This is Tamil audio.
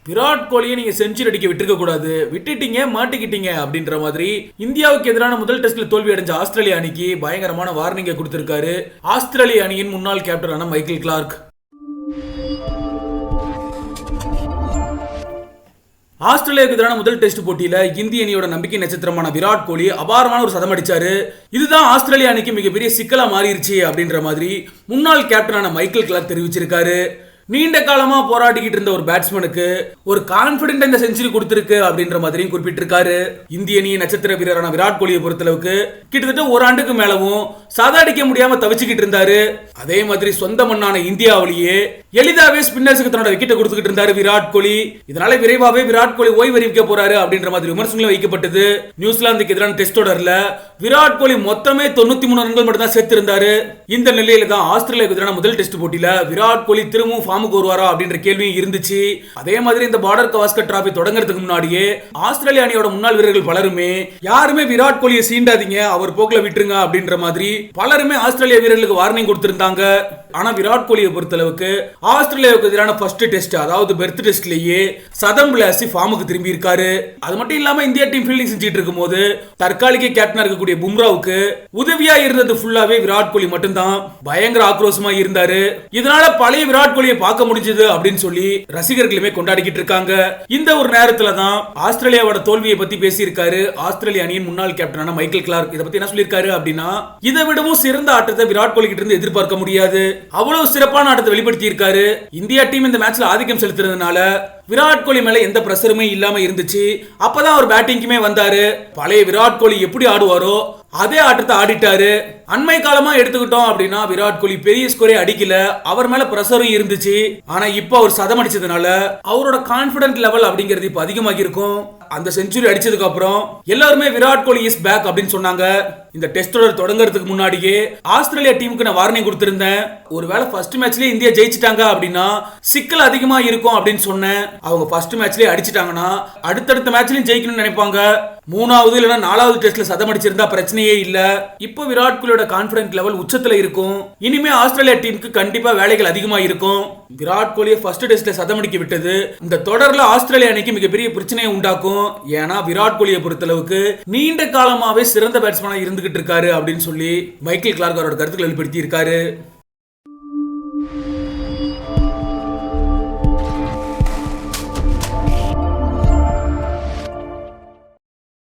விராட் கோலியை நீங்க செஞ்சுரி அடிக்க விட்டுருக்க கூடாது, விட்டுட்டீங்க மாட்டிக்கிட்டீங்க அப்படின்ற மாதிரி இந்தியாவுக்கு எதிரான முதல் டெஸ்ட்ல தோல்வி அடைஞ்ச ஆஸ்திரேலிய அணிக்கு பயங்கரமான வார்னிங்கை கொடுத்திருக்காரு ஆஸ்திரேலிய அணியின் முன்னாள் கேப்டனான மைக்கேல் கிளார்க். ஆஸ்திரேலியாவுக்கு எதிரான முதல் டெஸ்ட் போட்டியில இந்திய அணியோட நம்பிக்கை நட்சத்திரமான விராட் கோலி அபாரமான ஒரு சதம் அடிச்சாரு. இதுதான் ஆஸ்திரேலிய அணிக்கு மிகப்பெரிய சிக்கலா மாறிடுச்சு அப்படின்ற மாதிரி முன்னாள் கேப்டனான மைக்கேல் கிளார்க் தெரிவிச்சிருக்காரு. நீண்ட காலமா போராடிக்கிட்டு இருந்த ஒரு பேட்ஸ்மேனுக்கு ஒரு கான்பிடென்ட் இந்த செஞ்சுரி கொடுத்திருக்கு அப்படின்ற மாதிரியும் குறிப்பிட்டிருக்காரு. இந்திய அணியின் நட்சத்திர வீரரான விராட் கோலியை பொறுத்தளவுக்கு கிட்டத்தட்ட ஒரு ஆண்டுக்கு மேலவும் சாதா அடிக்க முடியாம தவிச்சுக்கிட்டு இருந்தாரு. அதே மாதிரி சொந்த மண்ணான இந்தியாவிலேயே எளிதாவே ஸ்பின்னர்ஸுக்கு தன்னோட விக்கெட்டை கொடுத்துக்கிட்டு இருந்தாரு விராட் கோலி. இதனால விரைவாவே விராட் கோலி ஓய்வு அறிவிக்க போறாரு அப்படின்ற மாதிரி விமர்சனங்கள் வைக்கப்பட்டது. நியூசிலாந்துக்கு எதிரான டெஸ்ட் தொடர்ல விராட் கோலி மொத்தமே 93 ரன்கள் மட்டும் தான் சேர்த்து இருந்தாரு. இந்த நிலையில தான் ஆஸ்திரேலியாவுக்கு எதிரான முதல் டெஸ்ட் போட்டியில விராட் கோலி திரும்பவும் ஃபார்முக்கு வருவாரா அப்படின்ற கேள்வியும் இருந்துச்சு. அதே மாதிரி இந்த பார்டர் கவாஸ்கர் டிராபி தொடங்குறதுக்கு முன்னாடியே ஆஸ்திரேலிய அணியோட முன்னாள் வீரர்கள் பலருமே யாருமே விராட் கோலியை சீண்டாதீங்க, அவர் போக்குல விட்டுருங்க அப்படின்ற மாதிரி பலருமே ஆஸ்திரேலிய வீரர்களுக்கு வார்னிங் கொடுத்திருந்தாங்க. ஆனா விராட் கோலியை பொறுத்தளவுக்கு ஆஸ்திரேலியாவுக்கு எதிரான ஃபர்ஸ்ட் டெஸ்ட், அதாவது பெர்த் டெஸ்ட்லயே சதம் விளாசி ஃபார்முக்கு திரும்பி இருக்காரு. அது மட்டும் இல்லாம இந்தியா டீம் ஃபீல்டிங் செஞ்சிட்டு இருக்கும்போது தற்காலிக கேப்டனா இருக்கக்கூடிய பும்ராவுக்கு உதவியா இருந்தது ஃபுல்லாவே விராட் கோலி மட்டும்தான். பயங்கர ஆக்ரோஷமா இருந்தாரு. இதனால பழைய விராட் கோலியை பார்க்க முடிஞ்சது அப்படின்னு சொல்லி ரசிகர்களுமே கொண்டாடிக்கிட்டு இருக்காங்க. இந்த ஒரு நேரத்துல தான் ஆஸ்திரேலியாவோட தோல்வியை பத்தி பேசியிருக்காரு ஆஸ்திரேலிய அணியின் முன்னாள் கேப்டனான மைக்கேல் கிளார்க். இதை பத்தி என்ன சொல்லியிருக்காரு அப்படின்னா, இதை விடவும் சிறந்த ஆட்டத்தை விராட் கோலி கிட்ட இருந்து எதிர்பார்க்க முடியாது, அவ்வளவு சிறப்பான ஆட்டத்தை வெளிப்படுத்தி இருக்காரு. இந்தியா டீம் இந்த மேட்ச்ல ஆதிக்கம் செலுத்துறதுனால விராட் கோலி மேல எந்த பிரஷருமே இல்லாம இருந்துச்சு. அப்பதான் அவர் பேட்டிங்குமே வந்தாரு. பழைய விராட் கோலி எப்படி ஆடுவாரோ அதே ஆட்டத்தை ஆடிட்டாரு. அண்மை காலமா எடுத்துக்கிட்டோம் அப்படின்னா விராட் கோலி பெரிய ஸ்கோரே அடிக்கல, அவர் மேல பிரஷரும் இருந்துச்சு. ஆனா இப்ப அவர் சதம் அடிச்சதுனால அவரோட கான்பிடன்ட் லெவல் அப்படிங்கிறது இப்ப அதிகமாகி இருக்கும். அந்த செஞ்சுரி அடிச்சதுக்கு அப்புறம் எல்லாருமே விராட் கோலி இஸ் பேக் அப்படின்னு சொன்னாங்க. இந்த டெஸ்ட் தொடர் தொடங்குறதுக்கு முன்னாடியே ஆஸ்திரேலியா டீமுக்கு நான் வார்னிங் கொடுத்திருந்தேன், ஒருவேளை ஃபர்ஸ்ட் மேட்ச்லயே இந்தியா ஜெயிச்சிட்டாங்க அப்படின்னா சிக்கல் அதிகமா இருக்கும் அப்படின்னு சொன்னேன். அவங்க ஃபர்ஸ்ட் மேட்ச்லயே அடிச்சிட்டாங்கன்னா அடுத்தடுத்த மேட்ச்லயும் ஜெயிக்கணும்னு நினைப்பாங்க. மூணாவது இல்லைன்னா நாலாவது டெஸ்ட்ல சதம் அடிச்சிருந்தா பிரச்சனையே இல்ல. இப்போ விராட் கோலியோட கான்பிடன்ட் லெவல் உச்சத்துல இருக்கும். இனிமே ஆஸ்திரேலியா டீமுக்கு கண்டிப்பா வேலைகள் அதிகமா இருக்கும். விராட் கோலியை ஃபர்ஸ்ட் டெஸ்ட்ல சதம் அடிக்க விட்டது இந்த தொடர்ல ஆஸ்திரேலியா அணிக்கு மிகப்பெரிய பிரச்சனையை உண்டாக்கும். ஏன்னா விராட் கோலியை பொறுத்தளவுக்கு நீண்ட காலமாவே சிறந்த பேட்ஸ்மேனா இருந்துகிட்டு இருக்காரு அப்படின்னு சொல்லி மைக்கேல் கிளார்க் அவரோட கருத்துக்களை வெளிப்படுத்தி இருக்காரு.